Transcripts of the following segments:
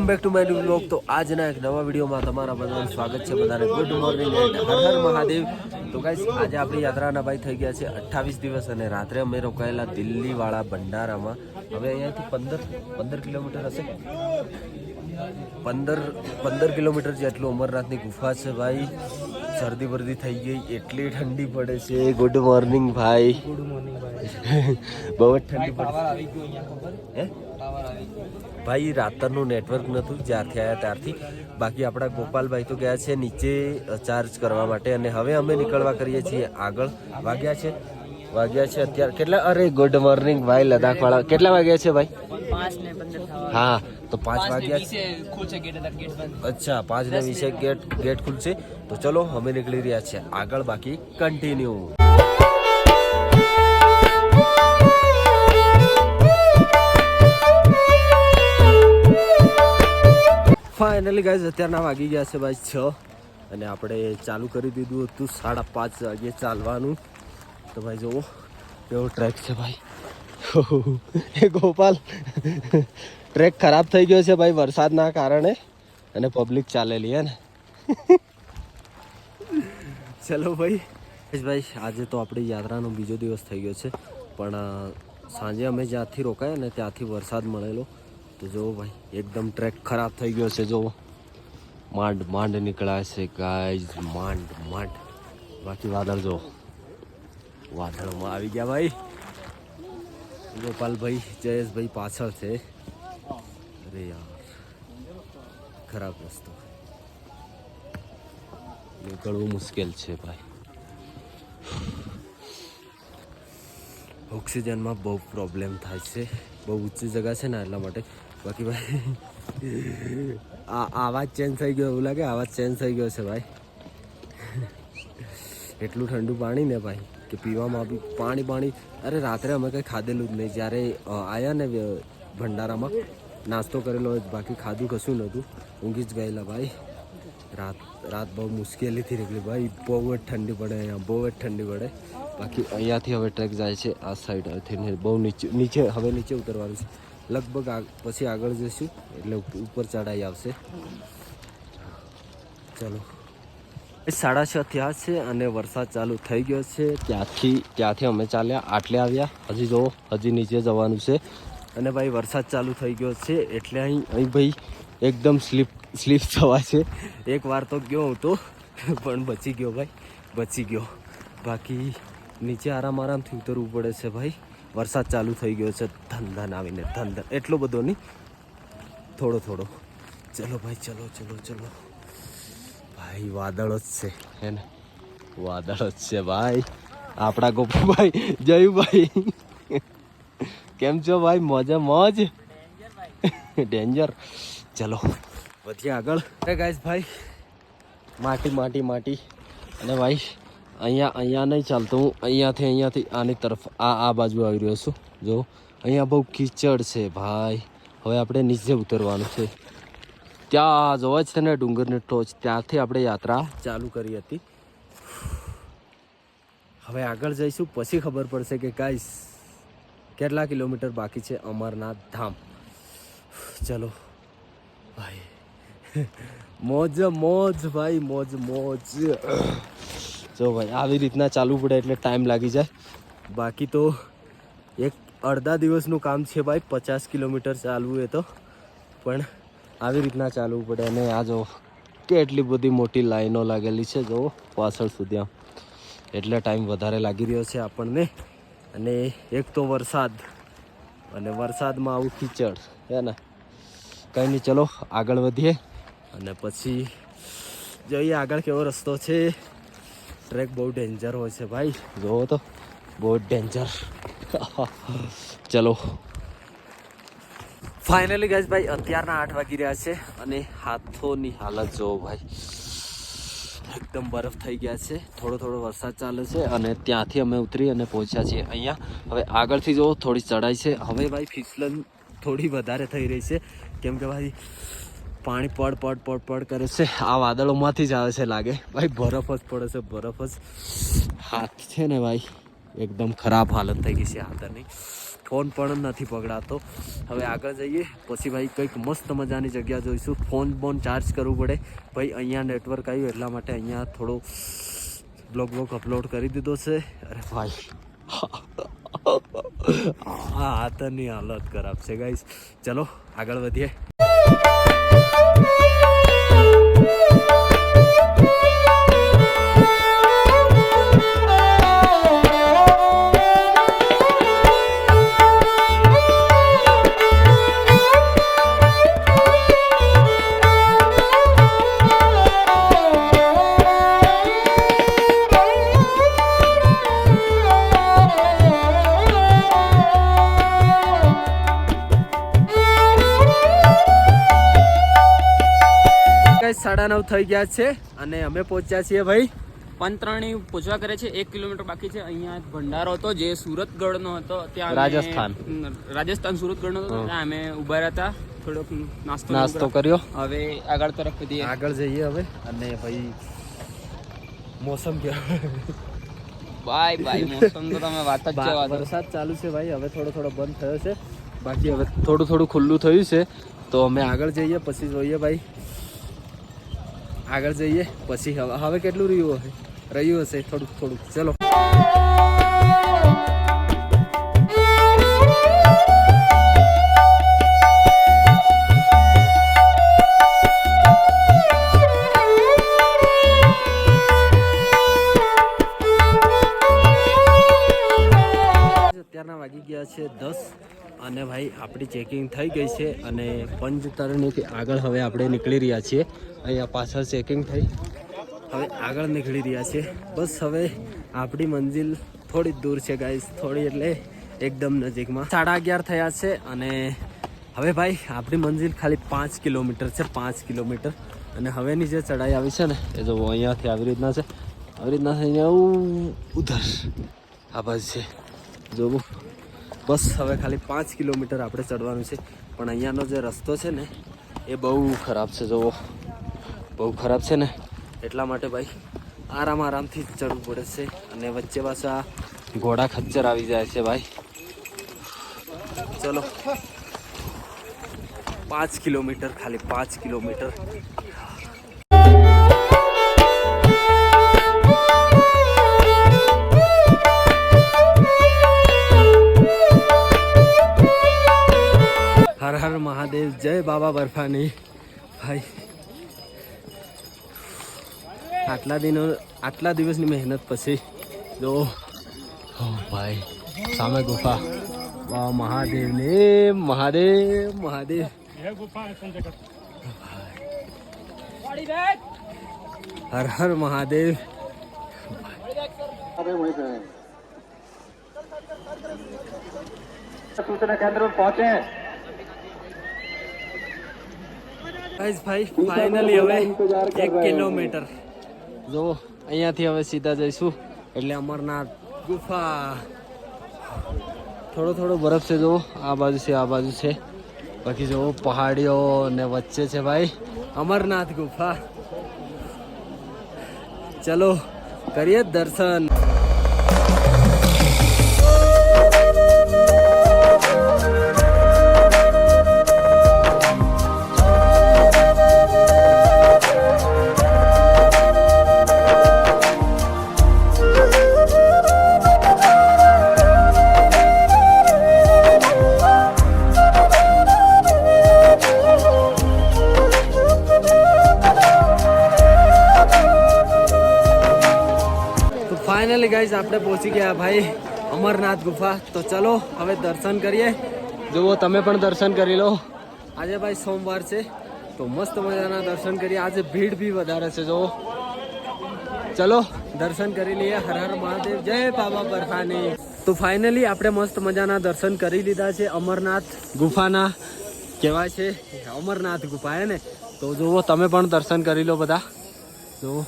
Back to my new vlog. તો આજના એક નવા વિડીયોમાં તમારા બધાનું સ્વાગત છે। બધાને good morning and Har Har Mahadev. તો ગાઈસ આજે આપણી યાત્રાના ભાઈ થઈ ગયા છે 28 દિવસ અને રાત્રે અમે રોકાયેલા દિલ્હીવાળા ભંડારામાં। હવે અહીંયાથી 15 કિલોમીટર હશે, 15 કિલોમીટર જેટલું અમરનાથની ગુફા છે ભાઈ। શરદી બરદી થઈ ગઈ, એટલી ઠંડી પડે છે। ગુડ મોર્નિંગ ભાઈ। ગુડ મોર્નિંગ ભાઈ। બહુ જ ઠંડી પડે ભાઈ। રાતનું નેટવર્ક નહોતું જ્યારથી આવ્યા ત્યારથી। બાકી આપણા ગોપાલભાઈ તો ગયા છે નીચે ચાર્જ કરવા માટે અને હવે અમે નીકળવા કરીએ છીએ આગળ। વાગ્યા છે અત્યારે કેટલા? અરે ગુડ મોર્નિંગ ભાઈ લદ્દાખ વાળા। કેટલા વાગ્યા છે ભાઈ? 5:15। હા તો 5 વાગ્યા ખુલશે ગેટ। અચ્છા 5:20 ગેટ ખુલશે। તો ચલો અમે નીકળી રહ્યા છીએ આગળ, બાકી કન્ટિન્યુ। ફાઇનલી ગાઈઝ અત્યારના વાગી ગયા છે ભાઈ 6 અને આપણે ચાલુ કરી દીધું હતું 5:30 વાગે ચાલવાનું। તો ભાઈ જુઓ કેવો ટ્રેક છે ભાઈ। એ ગોપાલ ટ્રેક ખરાબ થઈ ગયો છે ભાઈ વરસાદના કારણે અને પબ્લિક ચાલેલી હે ને। ચલો ભાઈ આજે તો આપણી યાત્રાનો બીજો દિવસ થઈ ગયો છે, પણ સાંજે અમે જ્યાંથી રોકાયા ને ત્યાંથી વરસાદ મળેલો। તો જો ભાઈ એકદમ ટ્રેક ખરાબ થઈ ગયો છે। જો માંડ નીકળ્યા છે ગાઈઝ, માંડ। બાકી વાદળ જો વાદળમાં આવી ગયા ભાઈ। ગોપાલભાઈ જયેશભાઈ પાછળ છે। અરે યાર ખરાબ રસ્તો, નીકળવું મુશ્કેલ છે ભાઈ। ઓક્સિજનમાં બહુ પ્રોબ્લેમ થાય છે, બહુ ઊંચી જગા છે ને એટલા માટે। બાકી ભાઈ આવાજ ચેન્જ થઈ ગયો એવું લાગે, આવાજ ચેન્જ થઈ ગયો છે ભાઈ। એટલું ઠંડુ પાણી ને ભાઈ કે પીવામાં બી પાણી। અરે રાત્રે અમે કંઈ ખાધેલું જ નહીં જ્યારે આવ્યા ને ભંડારામાં, નાસ્તો કરેલો હોય, બાકી ખાધું કશું નહોતું, ઊંઘી જ ગયેલા ભાઈ। રાત બહુ મુશ્કેલીથી નીકળી ભાઈ। બહુ જ ઠંડી પડે અહીંયા, બહુ જ ઠંડી પડે। બાકી અહીંયાથી હવે ટ્રેક જાય છે આ સાઈડથી, બહુ નીચે હવે નીચે ઉતરવાનું છે લગભગ। પછી આગળ જઈશું એટલે ઉપર ચડાઈ આવશે। ચલો 6:30 થયા છે અને વરસાદ ચાલુ થઈ ગયો છે। ત્યાંથી અમે ચાલ્યા આટલે આવ્યા। હજી જો હજી નીચે જવાનું છે અને ભાઈ વરસાદ ચાલુ થઈ ગયો છે એટલે અહીં ભાઈ એકદમ સ્લીપ થવા છે। એક વાર તો ગયો હું તો પણ બચી ગયો ભાઈ, બચી ગયો। બાકી નીચે આરામથી ઉતરવું પડે છે ભાઈ। વરસાદ ચાલુ થઈ ગયો છે ધન આવીને, ધન એટલો બધો નહીં, થોડો। ચલો ભાઈ ચલો ભાઈ। વાદળો જ છે હે ને, વાદળો જ છે ભાઈ। આપણા ગોપુભાઈ જયુભાઈ કેમ છો ભાઈ? મોજ ડેન્જર। ચલો વધીએ આગળ। અરે ગાઈસ ભાઈ માટી અને ભાઈ અહીંયા નહીં ચાલતું, હું અહીંયાથી આની તરફ આ બાજુ આવી રહ્યો છું। જો અહીંયા બહુ કીચડ છે ભાઈ। હવે આપણે નીચે ઉતરવાનું છે। ત્યાં જોવા જ છે ને ડુંગરની ટોચ, ત્યાંથી આપણે યાત્રા ચાલુ કરી હતી। હવે આગળ જઈશું પછી ખબર પડશે કે ગાઈસ કેટલા કિલોમીટર બાકી છે અમરનાથ ધામ। ચલો ભાઈ મોજ ભાઈ, મોજ। જો ભાઈ આવી રીતના ચાલવું પડે એટલે ટાઈમ લાગી જાય। બાકી તો એક અડધા દિવસનું કામ છે ભાઈ 50 કિલોમીટર ચાલવું એ તો, પણ આવી રીતના ચાલવું પડે। અને આ જો કેટલી બધી મોટી લાઈનો લાગેલી છે જો પાછળ સુધી આમ, એટલે ટાઈમ વધારે લાગી રહ્યો છે આપણને। અને એક તો વરસાદ, અને વરસાદમાં આવું કીચડ હે ને। કંઈ નહીં, ચલો આગળ વધીએ અને પછી જોઈએ આગળ કેવો રસ્તો છે। ટ્રેક બહુ ડેન્જર હોય છે ભાઈ, જોવો તો બહુ ડેન્જર। ચલો ફાઇનલી ગાઈસ ભાઈ અત્યારના 8 વાગી રહ્યા છે અને હાથોની હાલત જોવો ભાઈ, એકદમ બરફ થઈ ગયા છે। થોડો વરસાદ ચાલે છે અને ત્યાંથી અમે ઉતરી અને પહોંચ્યા છીએ અહીંયા। હવે આગળથી જો થોડી ચડાઈ છે। હવે ભાઈ ફિસલન થોડી વધારે થઈ રહી છે કેમ કે ભાઈ પાણી પડ કરે છે। આ વાદળોમાંથી જ આવે છે લાગે ભાઈ, બરફ જ પડે છે, બરફ જ। હાથ છે ને ભાઈ એકદમ ખરાબ હાલત થઈ ગઈ છે હાથની, ફોન પણ નથી પકડાતો. હવે આગળ જઈએ પછી ભાઈ કંઈક મસ્ત મજાની જગ્યા જોઈશું. ફોન ચાર્જ કરવું પડે ભાઈ, અહીંયા નેટવર્ક આવ્યું એટલા માટે અહીંયા થોડો બ્લોગ અપલોડ કરી દીધો છે. અરે ભાઈ આ હાથની હાલત ખરાબ છે ગાઈસ. ચલો આગળ વધીએ. ગાઈસ 9:30 થઈ ગયા છે અને અમે પહોંચ્યા છીએ ભાઈ પંતરાણી પૂછવા કરે છે. 1 કિલોમીટર બાકી છે. અહીંયા એક ભંડારો હતો જે સુરતગઢનો હતો, ત્યાં રાજસ્થાન સુરતગઢનો હતો. ત્યાં અમે ઉભા રહ્યા હતા, થોડોક નાસ્તો કર્યો. હવે આગળ તરફ વધીએ, આગળ જઈએ હવે. અને ભાઈ મોસમ કેવો ભાઈ મોસમ તો તમે વાત જ જવા દો. વરસાદ ચાલુ છે ભાઈ, હવે થોડો બંધ થયો છે, બાકી હવે થોડું ખુલ્લું થયું છે. તો અમે આગળ જઈએ પછી જોઈએ ભાઈ, આગળ જઈએ પછી હવે કેટલું રહ્યું હશે થોડુંક. ચલો અત્યારના વાગી ગયા છે 10 અને ભાઈ આપણી ચેકિંગ થઈ ગઈ છે અને પંચતરણીથી આગળ હવે આપણે નીકળી રહ્યા છીએ. અહીંયા પાછળ ચેકિંગ થઈ, હવે આગળ નીકળી રહ્યા છીએ. બસ હવે આપણી મંજિલ થોડી જ દૂર છે ગાઈસ, થોડી એટલે એકદમ નજીકમાં. 11:30 થયા છે અને હવે ભાઈ આપણી મંજિલ ખાલી 5 કિલોમીટર છે, 5 કિલોમીટર. અને હવેની જે ચઢાઈ આવી છે ને એ જો અહીંયાથી આવી રીતના છે, આવી રીતના થઈને ઉધર આ બાજુ છે જોવું. બસ હવે ખાલી 5 કિલોમીટર આપણે ચડવાનું છે. પણ અહીંયાનો જે રસ્તો છે ને એ બહુ ખરાબ છે, જોવો બહુ ખરાબ છે ને, એટલા માટે ભાઈ આરામથી જ ચડવું પડે છે. અને વચ્ચે પાછા ઘોડા ખચ્ચર આવી જાય છે ભાઈ. ચલો 5 કિલોમીટર, ખાલી 5 કિલોમીટર. હર હર મહાદેવ, જય બાબા બર્ફાની. ભાઈ આટલા દિવસની મહેનત પછી જો ભાઈ સામે ગુફા. વાહ મહાદેવ ને મહાદેવ. હર હર મહાદેવ. सूचना केंद्र में पहुंचे ભાઈ ફાઇનલી હવે 1 કિલોમીટર જો અહીંયાથી હવે સીધા જઈશું એટલે અમરનાથ ગુફા. થોડો બરફ છે જો, આ બાજુ છે, બાકી જો પહાડીઓ ને વચ્ચે છે ભાઈ અમરનાથ ગુફા. ચલો કરીએ દર્શન. ફાઇનલી ગાઈઝ આપણે પહોંચી ગયા ભાઈ અમરનાથ ગુફા. તો ચલો હવે દર્શન કરીએ. જુઓ તમે પણ દર્શન કરી લો. આજે ભાઈ સોમવાર છે તો મસ્ત મજાના દર્શન કરીએ. આજે ભીડ બી વધારે છે જો. ચલો દર્શન કરી લઈએ. હર હર મહાદેવ, જય બાબા બર્ફાની. તો ફાઇનલી આપણે મસ્ત મજાના દર્શન કરી લીધા છે અમરનાથ ગુફાના. કહેવાય છે અમરનાથ ગુફા હે ને, તો જુઓ તમે પણ દર્શન કરી લો બધા. જુઓ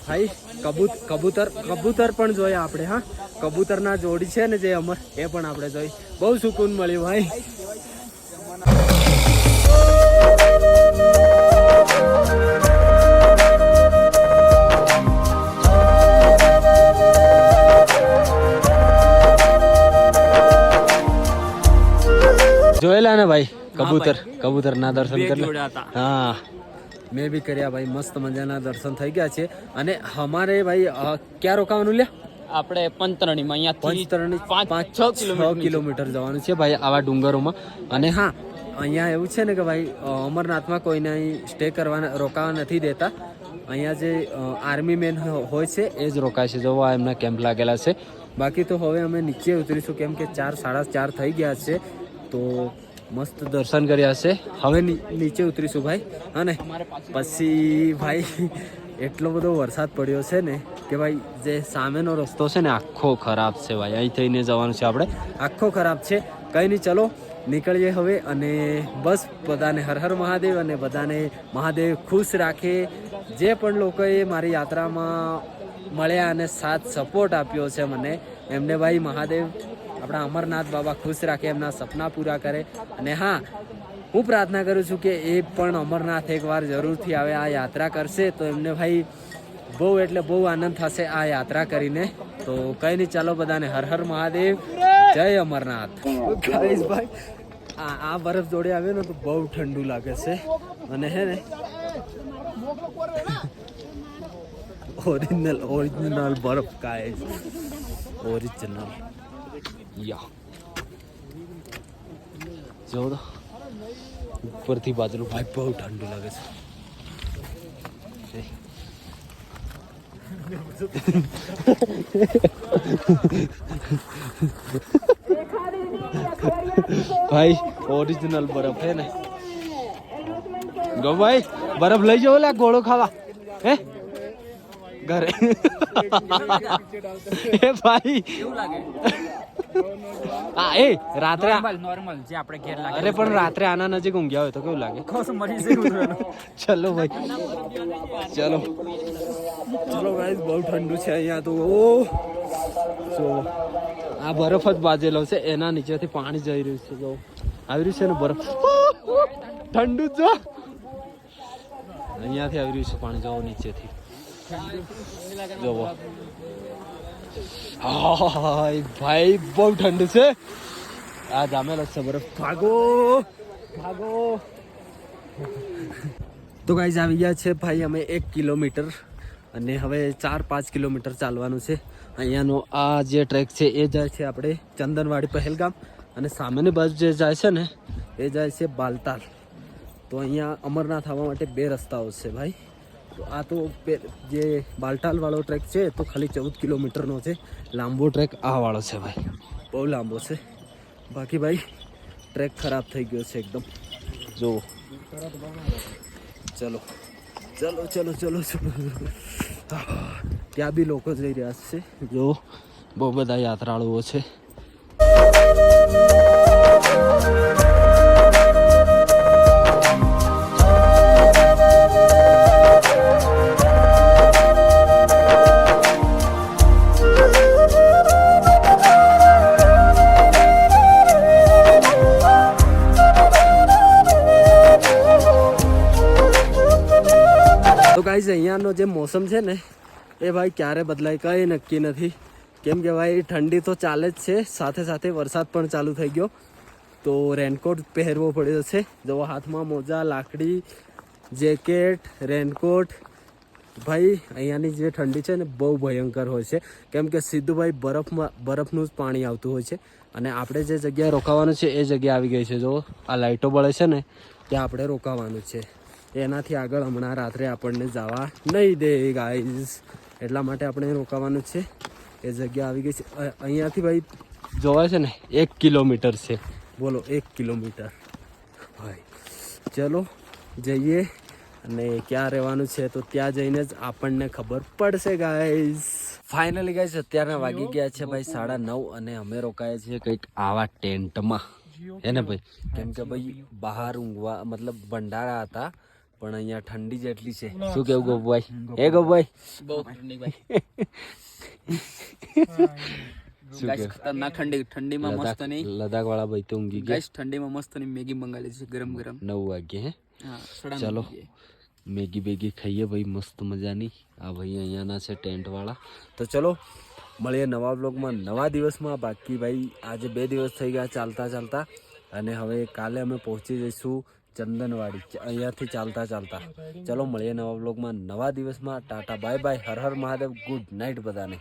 ભાઈ કબૂતર પણ જોયા આપણે. હા, કબૂતરના જોડી છે ને જે અમર, એ પણ આપણે જોઈ. બહુ સુકૂન મળ્યું ભાઈ. જોયેલા ને ભાઈ કબૂતર ભાઈ. કબૂતરના દર્શન બે કરી જોડ્યા હતા. હા મેં બી કર્યા ભાઈ મસ્ત મજાના દર્શન થઈ ગયા છે અને અમારે ભાઈ ક્યાં રોકાવાનું લ્યા આપણે પંચતરણીમાં અહીંયાથી પંચતરણી 5-6 કિલોમીટર જવાનું છે ભાઈ આવા ડુંગરોમાં અને હા અહીંયા એવું છે ને કે ભાઈ અમરનાથમાં કોઈને અહીં સ્ટે કરવાના રોકાવા નથી દેતા અહીંયા જે આર્મી મેન હોય છે એ જ રોકાય છે જોવા એમના કેમ્પ લાગેલા છે બાકી તો હવે અમે નીચે ઉતરીશું કેમ કે 4-4:30 થઈ ગયા છે તો મસ્ત દર્શન કર્યા છે હવે નીચે ઉતરીશું ભાઈ હા ને પછી ભાઈ એટલો બધો વરસાદ પડ્યો છે ને કે ભાઈ જે સામેનો રસ્તો છે ને આખો ખરાબ છે ભાઈ અહીં થઈને જવાનું છે આપણે આખો ખરાબ છે કંઈ નહીં ચલો નીકળીએ હવે અને બસ બધાને હર હર મહાદેવ અને બધાને મહાદેવ ખુશ રાખે જે પણ લોકોએ મારી યાત્રામાં મળ્યા અને સાથ સપોર્ટ આપ્યો છે મને એમને ભાઈ મહાદેવ આપણા અમરનાથ બાબા ખુશ રાખે એમના સપના પૂરા કરે અને હા હું પ્રાર્થના કરું છું કે એ પણ અમરનાથ એકવાર જરૂરથી આવે આ યાત્રા કરશે તો એમને ભાઈ બહુ એટલે બહુ આનંદ થશે આ યાત્રા કરીને તો કંઈ નહીં ચાલો બધાને હર હર મહાદેવ જય અમરનાથ ગાઈસ ભાઈ આ બરફ જોડે આવ્યો ને તો બહુ ઠંડુ લાગે છે અને હે ને ઓરિજિનલ બરફ ગાઈસ ઓરિજિનલ યા જો તો ઉપરથી બાજુ ભાઈ બહુ ઠંડુ લાગે છે ભાઈ ઓરિજિનલ બરફ હે ને ગો ભાઈ બરફ લઈ જાઓ લે ગોળો ખાવા હે ઘરે એ ભાઈ કેવું લાગે હા એ રાત્રે નોર્મલ જે આપણે ઘેર લાગે અરે પણ રાત્રે આના નજીક ઊંઘ્યા હોય તો કેવું લાગે ખોસ મરી જાય ચલો ભાઈ ચલો ચલો ગાઈસ બહુ ઠંડુ છે અહીંયા તો ઓ જો આ બરફ જ બાજેલો છે એના નીચેથી પાણી જઈ રહ્યું છે જો આવી રહ્યું છે ને બરફ ઠંડુ જો અહીંયાથી આવી રહ્યું છે પાણી જો નીચેથી જોવો ભાઈ બહુ ઠંડુ છે આ જામેલો છે બરફ ભાગો ભાગો તો ગાઈઝ આવી ગયા છે ભાઈ અમે 1 કિલોમીટર અને હવે 4-5 કિલોમીટર ચાલવાનું છે અહીંયાનો આ જે ટ્રેક છે એ જાય છે આપણે ચંદનવાડી પહેલગામ અને સામેની બાજુ જે જાય છે ને એ જાય છે બાલતાલ તો અહીંયા અમરનાથ આવવા માટે 2 રસ્તાઓ છે ભાઈ તો આ તો જે બાલતાલ વાળો ટ્રેક છે તો ખાલી 14 કિલોમીટરનો છે લાંબો ટ્રેક આ વાળો છે ભાઈ બહુ લાંબો છે બાકી ભાઈ ટ્રેક ખરાબ થઈ ગયો છે એકદમ જુઓ ચલો ચલો ચલો ચલો ચલો ત્યાં બી લોકો જઈ રહ્યા છે જો બહુ બધા યાત્રાળુઓ છે તો ગાઈઝ અહીંયાનો જે મોસમ છે ને એ ભાઈ ક્યારે બદલાય કંઈ નક્કી નથી કેમ કે ભાઈ ઠંડી તો ચાલે જ છે સાથે સાથે વરસાદ પણ ચાલુ થઈ ગયો તો રેનકોટ પહેરવો પડ્યો છે જો હાથમાં મોજા લાકડી જેકેટ રેનકોટ ભાઈ અહીંયાની જે ઠંડી છે ને બહુ ભયંકર હોય છે કેમ કે સીધું ભાઈ બરફનું જ પાણી આવતું હોય છે અને આપણે જે જગ્યાએ રોકાવાનું છે એ જગ્યા આવી ગઈ છે જો આ લાઇટો બળે છે ને ત્યાં આપણે રોકાવાનું છે એનાથી આગળ હમણાં રાત્રે આપણને જવા નહીં દે ગાઈઝ એટલા માટે આપણે રોકાવાનું છે એ જગ્યા આવી ગઈ છે અહીંયાથી ભાઈ જોવાય છે ને 1 કિલોમીટર છે બોલો 1 કિલોમીટર ભાઈ ચલો જઈએ અને ક્યાં રહેવાનું છે તો ત્યાં જઈને જ આપણને ખબર પડશે ગાઈઝ ફાઇનલી ગાઈઝ અત્યારના વાગી ગયા છે ભાઈ 9:30 અને અમે રોકાયા છીએ કંઈક આવા ટેન્ટમાં હે ને ભાઈ કેમ કે ભાઈ બહાર ઊંઘવા મતલબ ભંડારા હતા પણ અહીંયા ઠંડી જેટલી છે શું કેવું ગોપભાઈ એ ગોપભાઈ બહુ ઠંડી ભાઈ ગાઈસ ખતરનાક ઠંડીમાં મસ્ત નહીં લદાખ વાળા ભાઈ તો ઊંઘી ગયા ગાઈસ ઠંડીમાં મસ્ત ની મેગી મંગાવી છે ગરમ ગરમ 9 વાગે હે હા સડા ચલો મેગી બેગી ખાઈએ ભાઈ મસ્ત મજાની આ ભાઈ અહીંયાના છે ટેન્ટ વાળા તો ચલો મળીએ નવા બ્લોગમાં નવા દિવસમાં બાકી ભાઈ આજે 2 દિવસ થઈ ગયા ચાલતા ચાલતા અને હવે કાલે અમે પહોંચી જઈશું ચંદનવાડી અહીંયાથી ચાલતા. ચલો મળીએ નવા બ્લોગમાં નવા દિવસમાં. Tata bye bye, Har Har Mahadev, good night બધાને.